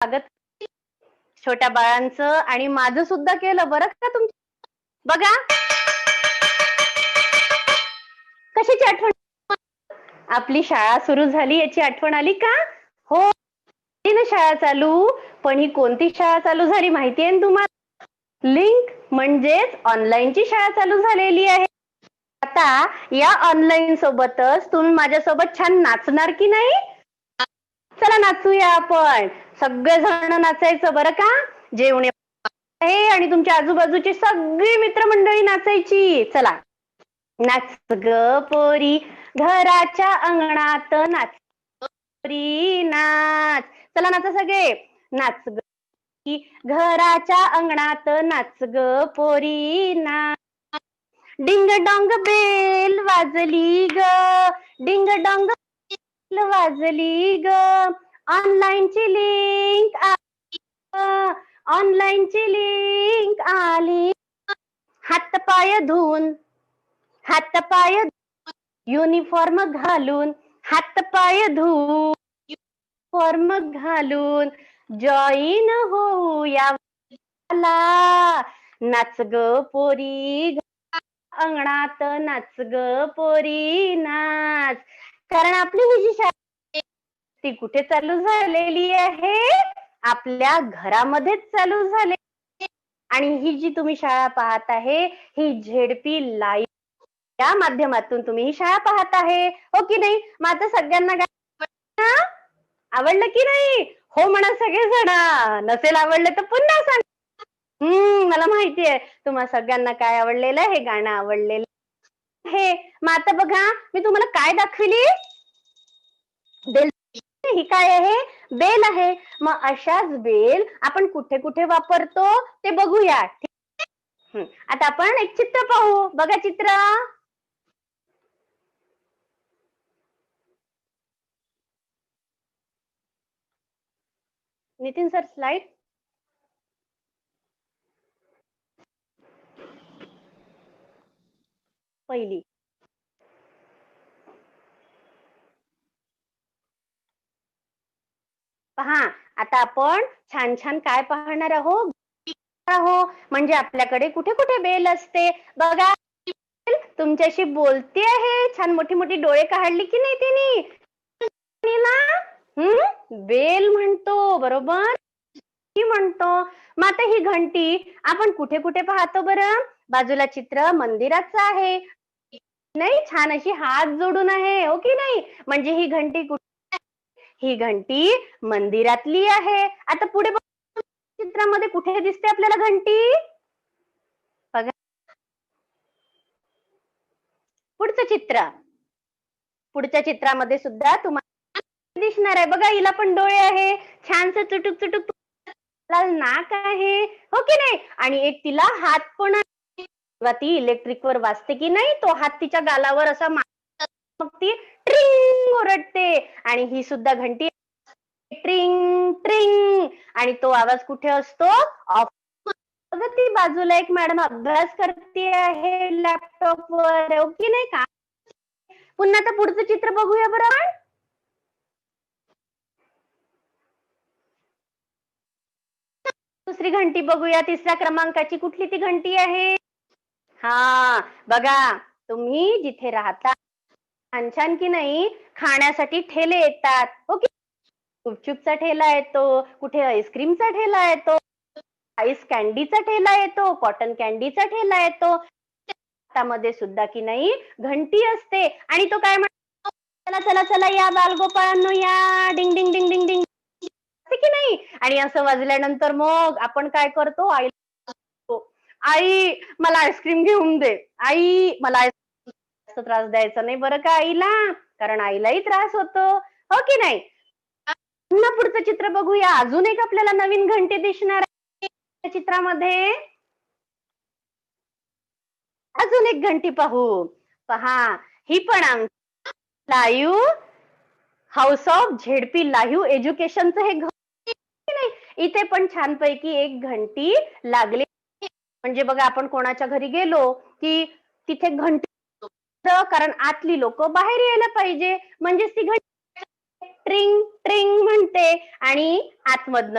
स्वागत छोट्या बाळांचं आणि माझं सुद्धा केलं बरं का तुमचं. बघा कशाची आठवण, आपली शाळा सुरू झाली याची आठवण आली का? हो ना, शाळा चालू. पण ही कोणती शाळा चालू झाली माहितीये ना तुम्हाला? लिंक म्हणजेच ऑनलाईनची शाळा चालू झालेली आहे. आता या ऑनलाईन सोबतच तुम्ही माझ्यासोबत छान नाचणार की नाही? चला नाचूया आपण, सगळेजण नाचायचं बरं का. जेवणे आहे आणि तुमच्या आजूबाजूची सगळी मित्रमंडळी नाचायची. चला नाच ग पोरी घराच्या अंगणात, नाच पोरी नाच. चला नाचा सगळे. नाच ग घराच्या अंगणात, नाच ग पोरी नाच. डिंग डॉंग बेल वाजली ग, डिंग डॉंग बेल वाजली ग. ऑनलाईनची लिंक आली, ऑनलाईनची लिंक आली. हात पाय धुवून, हात पाय युनिफॉर्म घालून, हात पाय धुवून युनिफॉर्म घालून जॉईन होऊया. नाच ग पोरी अंगणात, नाच ग पोरी नाच. कारण आपली ही जी शाळा ती कुठे चालू झालेली आहे? आपल्या घरामध्येच चालू झालेली. आणि ही जी तुम्ही शाळा पाहत आहे ही झेडपी लाईव्ह या माध्यमातून तुम्ही ही शाळा पाहत आहे, हो की नाही? मग आता सगळ्यांना आवडलं की नाही? हो म्हणा सगळेजण. नसेल आवडलं तर पुन्हा सांग. मला माहितीये तुम्हा सगळ्यांना काय आवडलेलं, हे गाणं आवडलेलं हे. मग आता बघा मी तुम्हाला काय दाखविली? बेल. ही काय आहे? बेल आहे. मग अशाच बेल आपण कुठे कुठे वापरतो ते बघूया. आता आपण एक चित्र पाहू. बघा चित्र. Nitin sir slide. पहिली. पहा आता आपण छान छान काय पाहणार आहोत? म्हणजे आपल्याकडे कुठे कुठे बेल असते बघा. तुमच्याशी बोलते आहे, छान मोठी मोठी डोळे काढली की नाही तिने? बेल म्हणतो, बरोबर म्हणतो. मग आता ही घंटी आपण कुठे कुठे पाहतो बरं? बाजूला चित्र मंदिराचं आहे नाही, छान अशी हात जोडून आहे, हो की नाही? म्हणजे ही घंटी ही घंटी मंदिरातली आहे. आता पुढे चित्रामध्ये कुठे दिसते आपल्याला घंटी? बघा पुढचं चित्र. पुढच्या चित्रामध्ये सुद्धा तुम्हाला दिसणार आहे. बघा हिला पण डोळे आहे, छानस चुटुक चुटुक नाक आहे, हो की नाही? आणि एक तिला हात पण आहे. ती इलेक्ट्रिक वर वाजते की नाही, तो हात तिच्या गालावर असा मग ती ट्रिंग ओरडते. आणि ही सुद्धा घंटी ट्रिंग ट्रिंग. आणि तो आवाज कुठे असतो? ऑफ. ती बाजूला एक मॅडम अभ्यास करते आहे लॅपटॉप वर, हो की नाही का? पुन्हा आता पुढचं चित्र बघूया बरं. दुसरी घंटी बघूया. तिसऱ्या क्रमांकाची कुठली ती घंटी आहे? हा बघा, तुम्ही जिथे राहता छान छान की नाही खाण्यासाठी ठेले येतात, ओके. गुपचूपचा ठेला येतो, कुठे आईस्क्रीमचा ठेला येतो, आईस कॅन्डीचा ठेला येतो, कॉटन कॅन्डीचा ठेला येतो. त्यामध्ये सुद्धा की नाही घंटी असते. आणि तो काय म्हणतो? चला चला चला या बालगोपाळांनो या, डिंग डिंग डिंग डिंग डिंग की नाही? आणि असं वाजल्यानंतर मग आपण काय करतो? आई मला आईस्क्रीम घेऊन दे, आई मला जास्त त्रास द्यायचा नाही बरं का आईला, कारण आईलाही त्रास होतो, हो की नाही? पुन्हा पुढचं चित्र बघूया. अजून एक आपल्याला नवीन घंटी दिसणार आहे चित्रामध्ये. अजून एक घंटी पाहू. पहा ही पण live house of ZP live एज्युकेशनचं हे नाही. इथे पण छानपैकी एक घंटी लागली. म्हणजे बघा आपण कोणाच्या घरी गेलो की तिथे घंटी, कारण आतली लोक बाहेर यायला पाहिजे, म्हणजे ती घंटी ट्रिंग ट्रिंग म्हणते आणि आतमधनं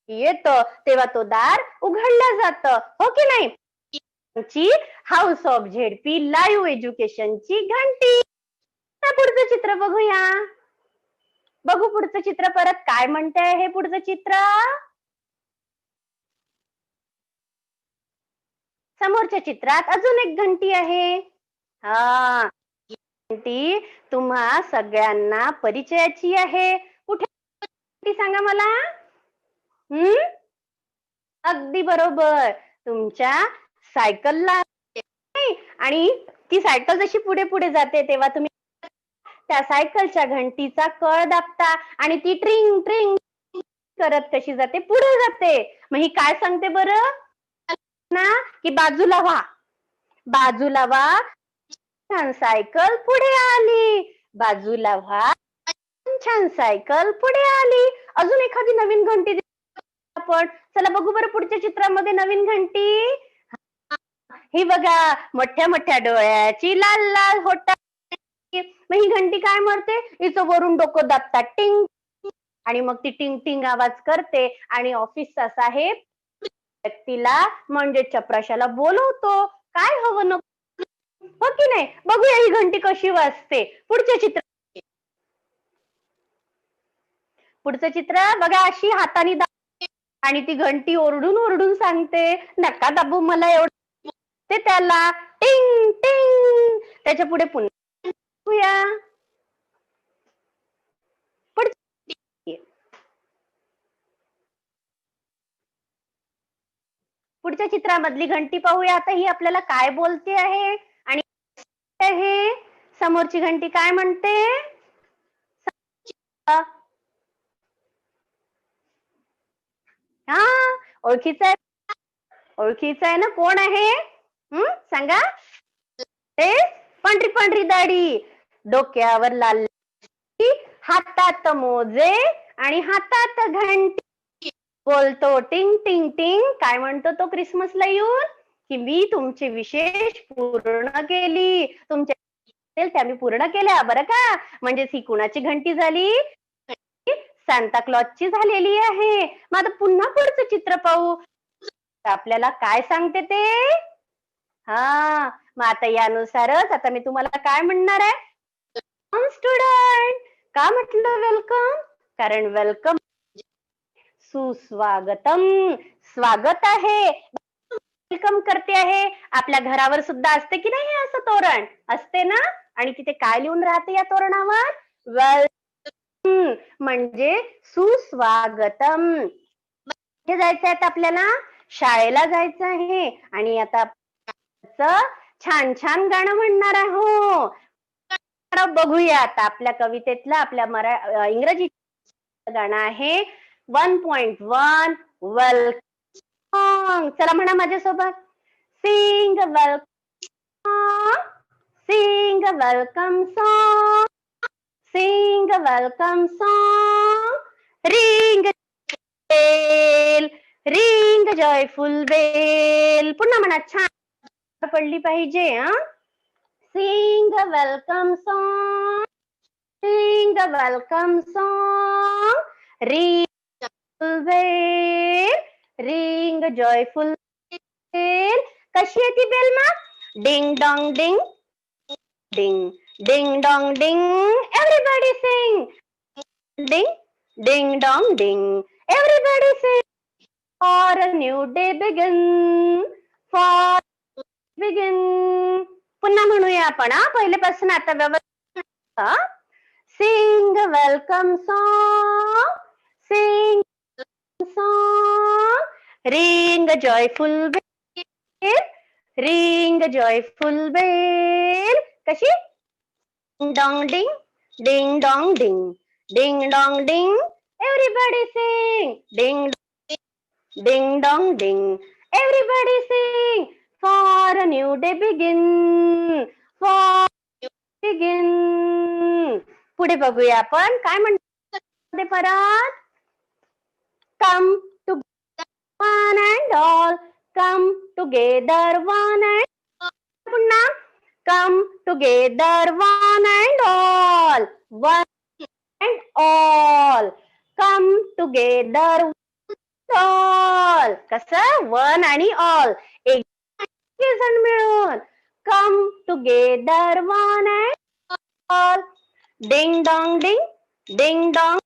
येतं तेव्हा तो दार उघडलं जातं, हो की नाही? हाऊस ऑफ झेडपी लाईव्ह एज्युकेशनची घंटी. पुढचं चित्र बघूया. बघू पुढचं चित्र परत काय म्हणते हे पुढचं चित्र. समोरच्या चित्रात अजून एक घंटी आहे. हा, घंटी तुम्हा सगळ्यांना परिचयाची आहे. कुठे घंटी सांगा मला. अगदी बरोबर, तुमच्या सायकलला. आणि ती सायकल जशी पुढे पुढे जाते तेव्हा तुम्ही त्या सायकलच्या घंटीचा कळ दाबता आणि ती ट्रिंग ट्रिंग करत कशी जाते, पुढे जाते. मग ही काय सांगते बरं ना, की बाजूला व्हा, बाजूला व्हा, छान सायकल पुढे आली, बाजूला व्हा, छान सायकल पुढे आली. अजून एखादी नवीन घंटी आपण चला बघू बरं पुढच्या चित्रामध्ये नवीन घंटी. ही बघा, मोठ्या मोठ्या डोळ्याची, लाल लाल होटा. मग ही घंटी काय म्हणते, हिचं वरून डोकं दाबतात टिंग, आणि मग ती टिंग टिंग आवाज करते आणि ऑफिसचा साहेब व्यक्तीला म्हणजे चपराशाला बोलवतो. काय हवं नको, हो की नाही. बघूया ही घंटी कशी वाजते. पुढचं चित्र, पुढचं चित्र बघा. अशी हाताने आणि ती घंटी ओरडून ओरडून सांगते, नका दाबू मला एवढं. ते त्याला टिंग टिंग. त्याच्या पुढे पुन्हा पुढच्या चित्रामधली घंटी पाहूया. आता ही आपल्याला काय बोलते आहे आणि हे समोरची घंटी काय म्हणते. हा, ओळखीचं आहे, ओळखीचं आहे ना. कोण आहे सांगा. ते पांढरी पांढरी दाढी, डोक्यावर लाल, हातात मोजे आणि हातात घंटी, बोलतो टिंग टिंग टिंग. काय म्हणतो तो क्रिसमसला येऊन, की मी तुमची विशेष पूर्ण केली, तुमच्या त्या मी पूर्ण केल्या बरं का. म्हणजे ही कुणाची घंटी झाली, सांता क्लॉजची झालेली आहे. मग आता पुन्हा पुढचं चित्र पाहू, आपल्याला काय सांगते ते. हा, मग आता यानुसारच आता मी तुम्हाला काय म्हणणार आहे. स्टुडंट, का म्हटलं वेलकम, कारण वेलकम सुस्वागतम, स्वागत आहे, वेलकम करते आहे. आपल्या घरावर सुद्धा असते की नाही असं तोरण असते ना, आणि तिथे काय लिहून राहते या तोरणावर, वेलकम म्हणजे सुस्वागतम. कुठे जायचं आहे आपल्याला, शाळेला जायचं आहे. आणि आता छान छान गाणं म्हणणार आहोत. बघूया आता आपल्या कवितेतलं, आपल्या इंग्रजी गाणं आहे 1.1 वेलकम. चला म्हणा माझ्यासोबत, sing welcome, sing welcome song, sing welcome song, ring bell, ring joyful bell. पुन्हा म्हणा, छान पडली पाहिजे. Sing welcome song, sing welcome song, ring bell, ring joyful bell. कशी आहे ती बेल मग, ding dong ding, ding ding dong ding. Everybody sing, ding ding dong ding. Everybody sing, for a new day begin, for begin. पुन्हा म्हणूया आपण पहिल्यापासून आता व्यवस्थित. Sing welcome song, sing song, ring joyful bell, ring joyful bell. कशी, dong ding, ding dong ding, ding dong ding. Everybody sing, ding ding dong ding, everybody sing, for a new day begin, for begin. पुढे बघूया आपण काय म्हणते परत. come together one and all, come together one and पुन्हा, come together one and all, one and all, come together all. कसं one आणि all एक जण मिळून. Come together one and all. Ding dong ding, ding dong,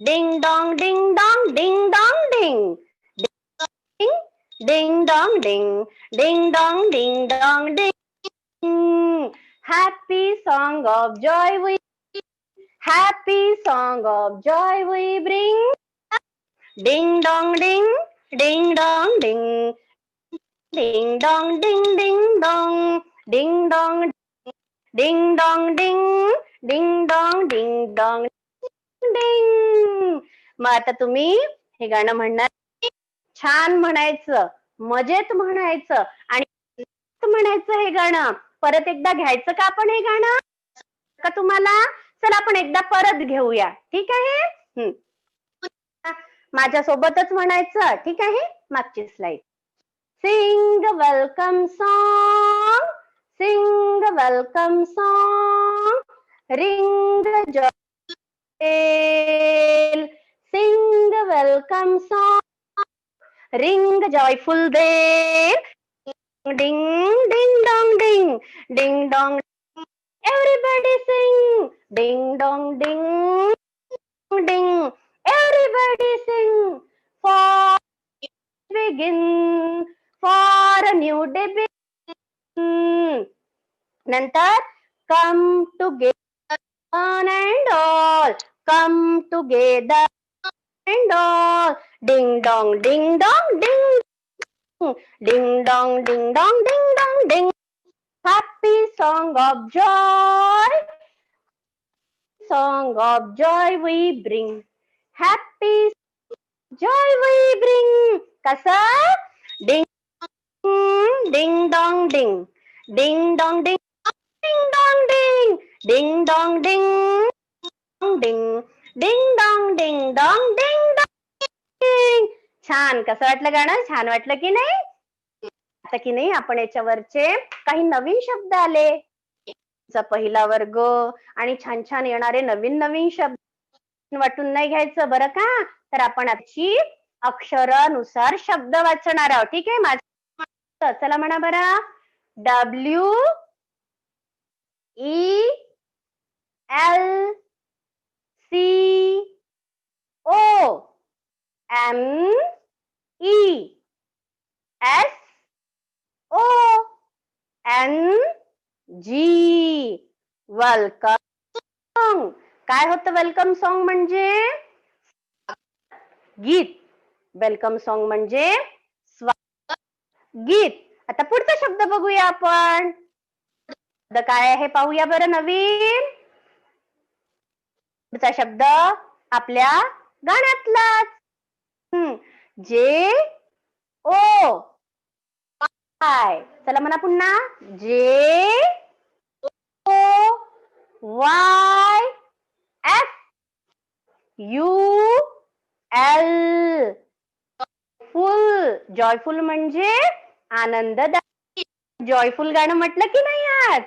ding dong ding dong, ding dong ding, ding dong ding, ding dong ding dong ding. Happy song of joy we, happy song of joy we bring. Ding dong ding, ding dong ding, ding dong ding ding dong, ding dong ding dong ding, ding dong ding dong ding. मग आता तुम्ही हे गाणं म्हणणार, छान म्हणायचं, मजेत म्हणायचं आणि म्हणायचं हे गाणं. परत एकदा घ्यायचं का आपण हे गाणं का तुम्हाला? चला आपण एकदा परत घेऊया, ठीक आहे? माझ्या सोबतच म्हणायचं, ठीक आहे? मागची slide. Sing welcome song, sing welcome song, ring the bell, sing a welcome song, ring the joyful bell, ding ding dong ding, ding dong, everybody sing, ding dong ding ding, everybody sing, for begin, for a new day begin. नंतर come together one and all, come together and all, ding dong ding dong ding, ding dong ding dong ding dong ding. Happy song of joy, song of joy we bring, happy joy we bring. कसं? Ding ding dong ding, ding dong ding, ding dong ding, ding dong ding ding, ding dong ding dong ding ding. छान. कसं वाटलं गाणं? छान वाटलं की नाही? आता की नाही आपण याच्यावरचे काही नवीन शब्द आले, पहिला वर्ग आणि छान छान येणारे नवीन नवीन शब्द वाटून नाही घ्यायचं बरं का. तर आपण आजची अक्षरानुसार शब्द वाचणार आहोत, ठीक आहे? माझं चला म्हणा बरं. W E L C O M E S O N G. Welcome. काय होतं वेलकम सॉन्ग म्हणजे? गीत. वेलकम सॉन्ग म्हणजे गीत. आता पुढचा शब्द बघूया आपण. काय आहे पाहूया बरं नवीन. पुढचा शब्द आपल्या गाण्यातलाच. जे ओ वाय. चला म्हणा पुन्हा. J O Y F U L. Full. Joyful म्हणजे आनंददायी. जॉयफुल गाणं म्हटलं की नाही आज?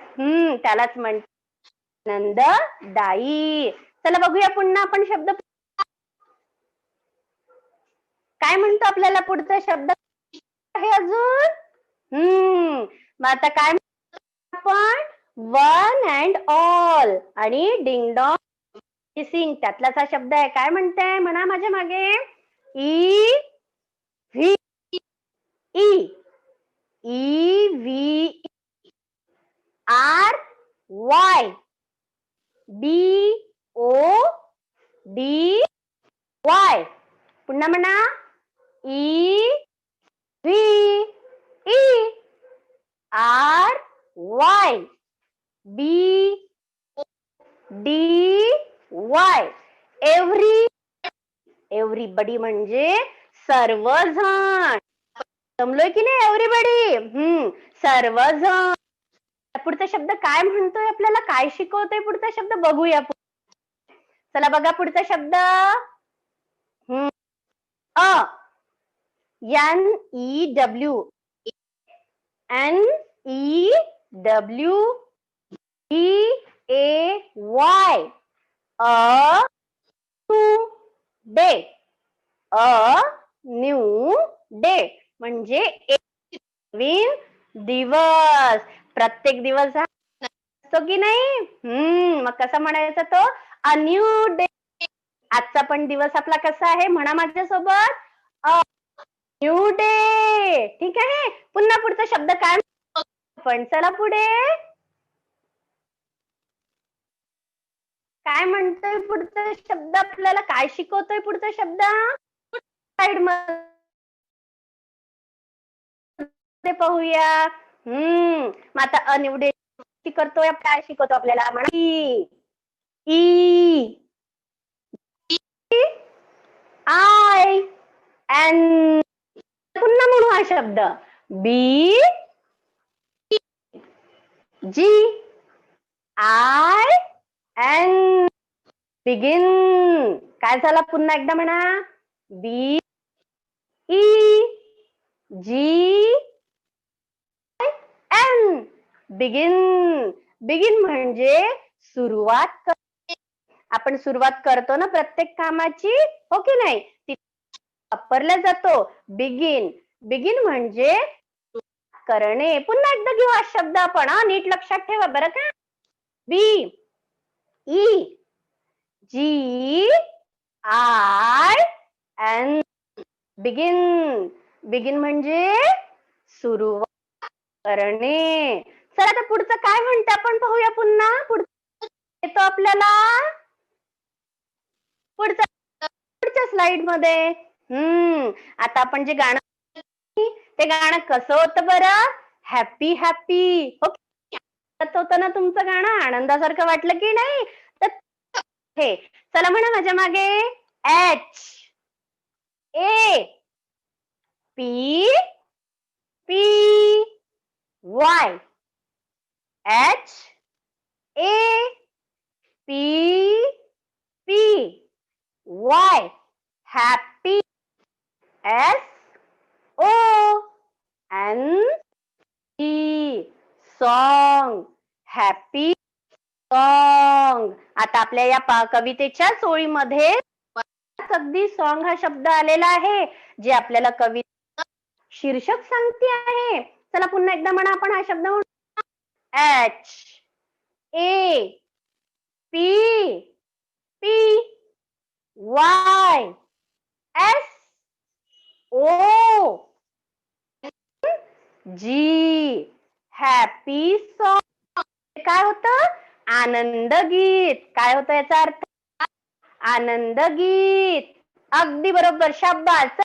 त्यालाच म्हणतात आनंददायी. चला बघूया पुन्हा आपण शब्द काय म्हणतो. आपल्याला पुढचा शब्द आहे अजून. मग आता काय आपण? वन अँड ऑल आणि डिंग डॉंग सिंग. त्यातलाच हा शब्द आहे. काय म्हणते म्हणा माझ्या मागे. E V E E V R Y B O D Y. पुन्हा म्हणा. E V E R Y B D Y. Everybody म्हणजे सर्वजण. जमलोय की नाही एव्हरीबडी? सर्वजण. पुढचा शब्द काय म्हणतोय आपल्याला, काय शिकवतोय पुढचा शब्द बघूया. चला बघा पुढचा शब्द. NEW NEWDAY. a today. a new day म्हणजे एक नवीन दिवस. प्रत्येक दिवस हा असतो की नाही? मग कसा म्हणायचा तो? A new day. आजचा पण दिवस आपला कसा आहे? म्हणा माझ्यासोबत, अ न्यू डे. ठीक आहे. पुन्हा पुढचा शब्द काय पण? चला पुढे. काय म्हणतोय पुढचा शब्द? आपल्याला काय शिकवतोय पुढचा शब्द? साइड मध्ये पाहूया. मग आता अनिवडे करतोय, काय शिकवतो आपल्याला? म्हणा ई आय एन. पुन्हा म्हणू हा शब्द. बी जी आय एन. बिगिन. काय झाला? पुन्हा एकदा म्हणा. बी E G N. Begin. Begin म्हणजे सुरुवात. आपण सुरुवात करतो ना प्रत्येक कामाची, हो की नाही? वापरला जातो बिगिन. बिगिन म्हणजे करणे. पुन्हा एकदा घेऊ हा शब्द आपण. नीट लक्षात ठेवा बरं का. B E G I N. Begin. Begin म्हणजे सुरुवात करणे. चला आता पुढचं काय म्हणते आपण पाहूया पुन्हा. पुढचं येतो आपल्याला पुढच्या स्लाइड मध्ये. आता आपण जे गाणं, ते गाणं कसं होतं बरं? Happy happy. होतं ना तुमचं गाणं? आनंदासारखं वाटलं की नाही? तर हे चला म्हणा माझ्या मागे. H A P P Y. H A P P Y. Happy. S O N E. Song. Happy song. आता आपल्या या कवितेच्या ओळीमध्ये अगदी सॉन्ग हा शब्द आलेला आहे, जे आपल्याला कविता शीर्षक सांगते आहे. चला पुन्हा एकदा म्हणा आपण हा शब्द. H A P P Y S O G. Happy song. काय होतं? आनंद गीत. काय होतं याचा अर्थ? आनंद गीत. अगदी बरोबर. शाबास.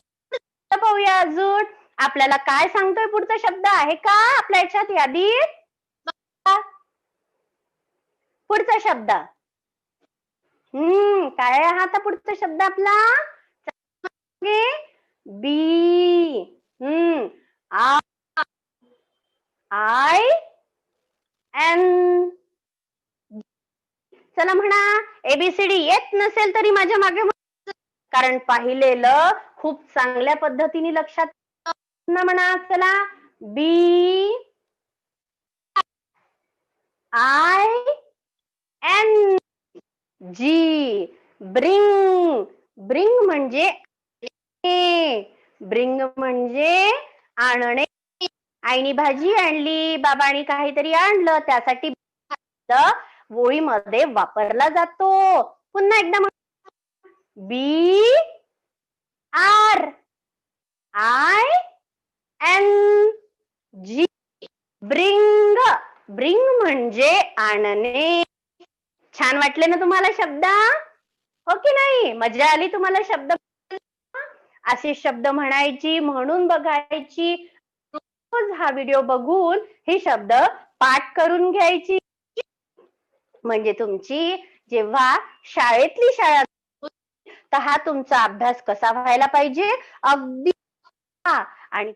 पाहूया अजून आपल्याला काय सांगतोय पुढचा शब्द आहे का आपल्या याच्यात यादीत? पुढचा शब्द काय आहे हा आता पुढचा शब्द आपला? बी. I N. चला म्हणा. एबीसीडी येत नसेल तरी माझ्या मागे, कारण पाहिलेलं खूप चांगल्या पद्धतीने लक्षात म्हणा. चला. B I N G. Bring. Bring म्हणजे ब्रिंग म्हणजे आणणे. आईने भाजी आणली, बाबांनी काहीतरी आणलं, त्यासाठी ओळीमध्ये वापरला जातो. पुन्हा एकदा B R I N G. Bring. Bring म्हणजे आणणे. छान वाटले ना तुम्हाला शब्द? हो की नाही? मजा आली तुम्हाला शब्द? असे शब्द म्हणायची, म्हणून बघायची, रोज हा व्हिडिओ बघून हे शब्द पाठ करून घ्यायची. म्हणजे तुमची जेव्हा शाळेतली शाळा, तर हा तुमचा अभ्यास कसा व्हायला पाहिजे? अगदी. आणि